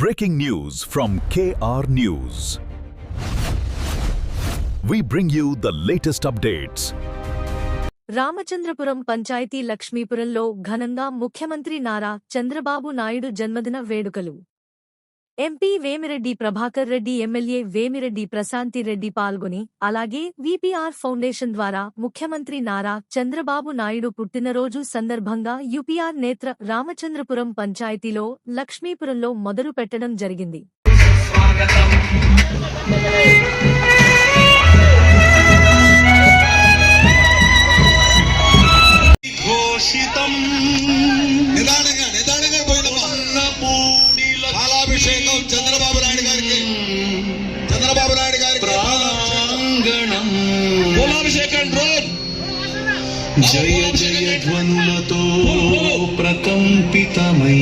Breaking news from KR News. We bring you the latest updates. Ramachandrapuram panchayat లక్ష్మీపురంలో ఘనంగా ముఖ్యమంత్రి నారా చంద్రబాబు నాయుడు జన్మదిన వేడుకలు. ఎంపీ వేమిరెడ్డి ప్రభాకర్ రెడ్డి, ఎమ్మెల్యే వేమిరెడ్డి ప్రశాంతి రెడ్డి పాల్గొని, అలాగే విపిఆర్ ఫౌండేషన్ ద్వారా ముఖ్యమంత్రి నారా చంద్రబాబు నాయుడు పుట్టినరోజు సందర్భంగా యూపీఆర్ నేత్ర రామచంద్రపురం పంచాయతీలో లక్ష్మీపురంలో మొదలు పెట్టడం జరిగింది. చంద్రబాబు నాయుడు గారికి ప్రాంగణం పూలాభిషేకం జయ జయ ధ్వనులతో ప్రకంపితమై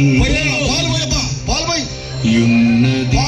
యున్నది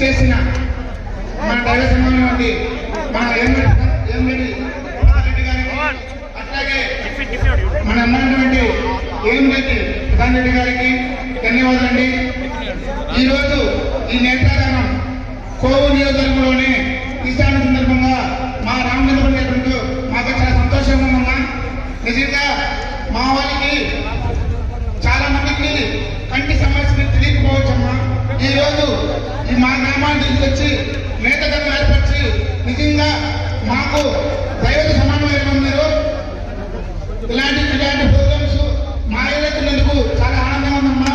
చేసిన మన దైవ సమానమైనటువంటి మన ఎమ్మెల్యే రెడ్డి గారికి, అట్లాగే మన అమ్మైనటువంటి ప్రధాన రెడ్డి గారికి ధన్యవాదాలండి. ఈరోజు ఈ నేత్రాదానం కోవూరు నియోజకవర్గంలోనే ఈశాన్య సందర్భంగా మా రామచంద్రపురం చేసినట్టు మాకు చాలా సంతోషంగా ఉందమ్మా. నిజంగా మా వాళ్ళకి చాలా మందికి కంటి సమస్యలు తెలియకపోవచ్చమ్మా. ఈ రోజు ఈ మా గ్రామానికి వచ్చి నేతగతం ఏర్పరిచి నిజంగా మాకు దైవ సమానమైన మీరు ఇలాంటి ప్రోగ్రామ్స్ మా ఏదైతున్నందుకు చాలా ఆనందంగా ఉందమ్మా.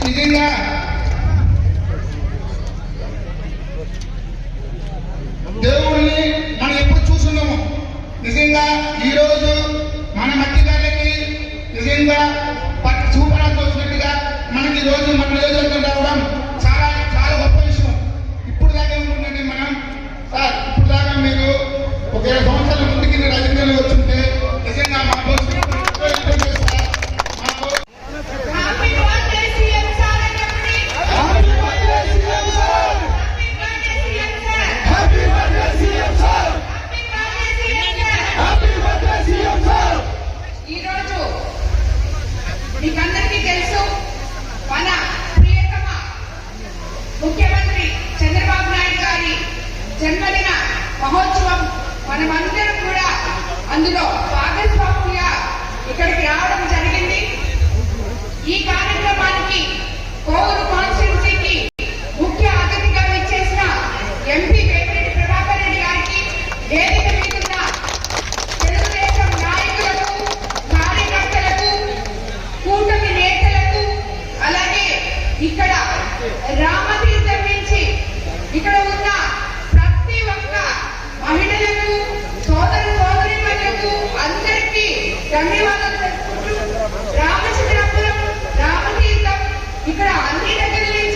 నిజంగా దేవుడిని మనం ఎప్పుడు చూస్తున్నాము. నిజంగా ఈ రోజు మన మధ్యగారికి నిజంగా చూపడానికి వచ్చినట్టుగా మనకి ఈ రోజు మన నియోజకవర్గం రావడం చాలా చాలా గొప్ప విషయం. ఇప్పుడు దాకా ఏముంటుందండి మనం సార్, ఇప్పుడు దాకా మీరు ఒక 7 సంవత్సరాల ముందుకి రాజకీయాల్లో వచ్చుంటే నిజంగా మా మీకందరికీ తెలుసు, మన ప్రియతమ ముఖ్యమంత్రి చంద్రబాబు నాయుడు గారి జన్మదిన మహోత్సవం మనమందరం కూడా అందులో భాగస్వాములుగా ఇక్కడికి రావడం జరిగింది. ఈ కార్యక్రమానికి కోవూరు కాన్స్టిట్యున్సీకి ముఖ్య అతిథిగా విచ్చేసిన ఎంపీ వేమిరెడ్డి ప్రభాకర్ రెడ్డి గారికి, వేదిక మీదున్న తెలుగుదేశం నాయకులకు, కార్యకర్తలకు, కూటమి నేతలకు, అలాగే ఇక్కడ రామతీర్థం నుంచి ఇక్కడ ఉన్న ప్రతి ఒక్క మహిళలకు, సోదరులకు అందరికీ ధన్యవాదాలు తెలుపుకుంటూ రామచంద్రపురం రామతీర్థం ఇక్కడ అన్ని దగ్గర నుంచి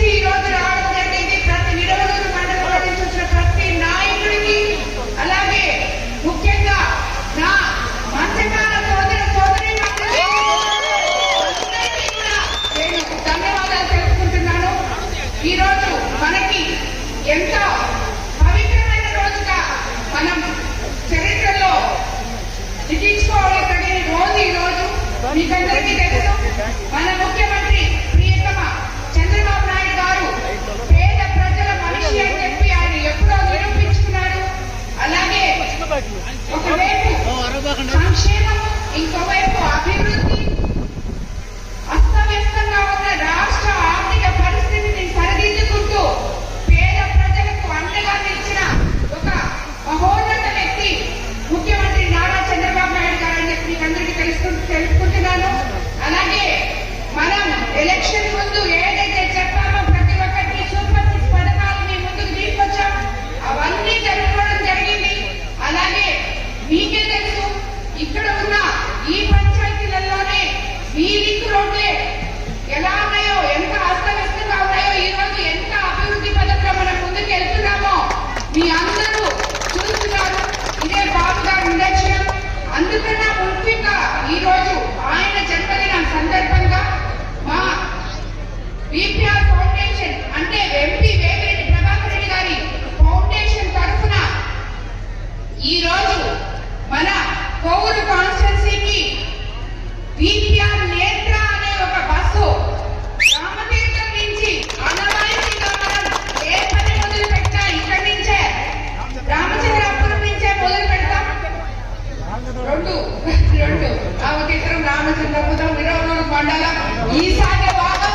ఈశాన్య భాగం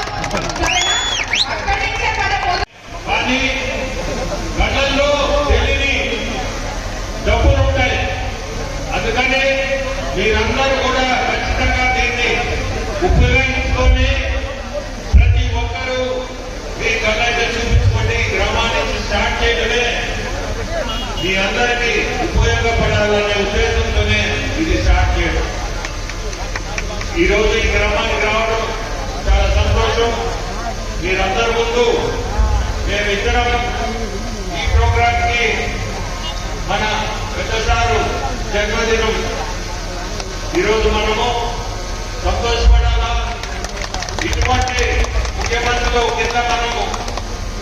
సరేనా? అక్కడి నుంచే మన మొదలు. కానీ గతంలో తెలియని డబ్బులు ఉంటాయి. అందుకని మీరందరూ కూడా ఖచ్చితంగా దీన్ని ఉపయోగించుకొని ప్రతి ఒక్కరూ మీ కళ్ళైతే చూపించుకోండి. గ్రామానికి స్టార్ట్ చేయడమే మీ అందరికీ ఉపయోగపడాలనే ఉద్దేశంతోనే ఇది స్టార్ట్ చేయడం. ఈరోజు ఈ గ్రామానికి రావడం చాలా సంతోషం. మీరందరి ముందు మేమిద్దరం ఈ ప్రోగ్రామ్ కి మన పెద్దసారు జన్మదినం ఈరోజు మనము సంతోషపడాలా. ఇటువంటి ముఖ్యమంత్రిలో కింద మనము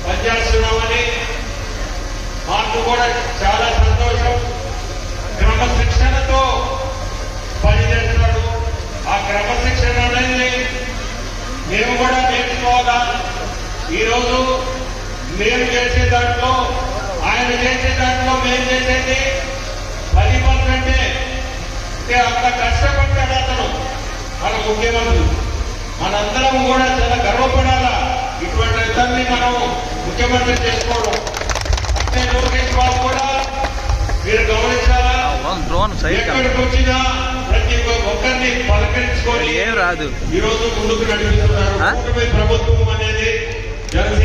పనిచేస్తున్నామని మాకు కూడా చాలా సంతోషం. క్రమశిక్షణతో పనిచేస్తాడు. ఆ క్రమశిక్షణ అనేది మేము కూడా నేర్చుకోవాలా. ఈరోజు మేము చేసే దాంట్లో ఆయన చేసే దాంట్లో మేము చేసేది 10%. అంటే అంత కష్టపడ్డాడు అతను మన ముఖ్యమంత్రి. మనందరం కూడా చాలా గర్వపడాలా ఇటువంటి ఇతన్ని మనం ముఖ్యమంత్రి చేసుకోవడం. అంటే లోకేష్ బాబు కూడా మీరు గమనించాలా, ఎక్కడికి వచ్చినా ప్రతి ఒక్కరిని పలకరించుకొని ఏం రాదు ఈ రోజు ముందుకు నడిపిస్తున్నారు. కూటమి ప్రభుత్వం అనేది జనసేన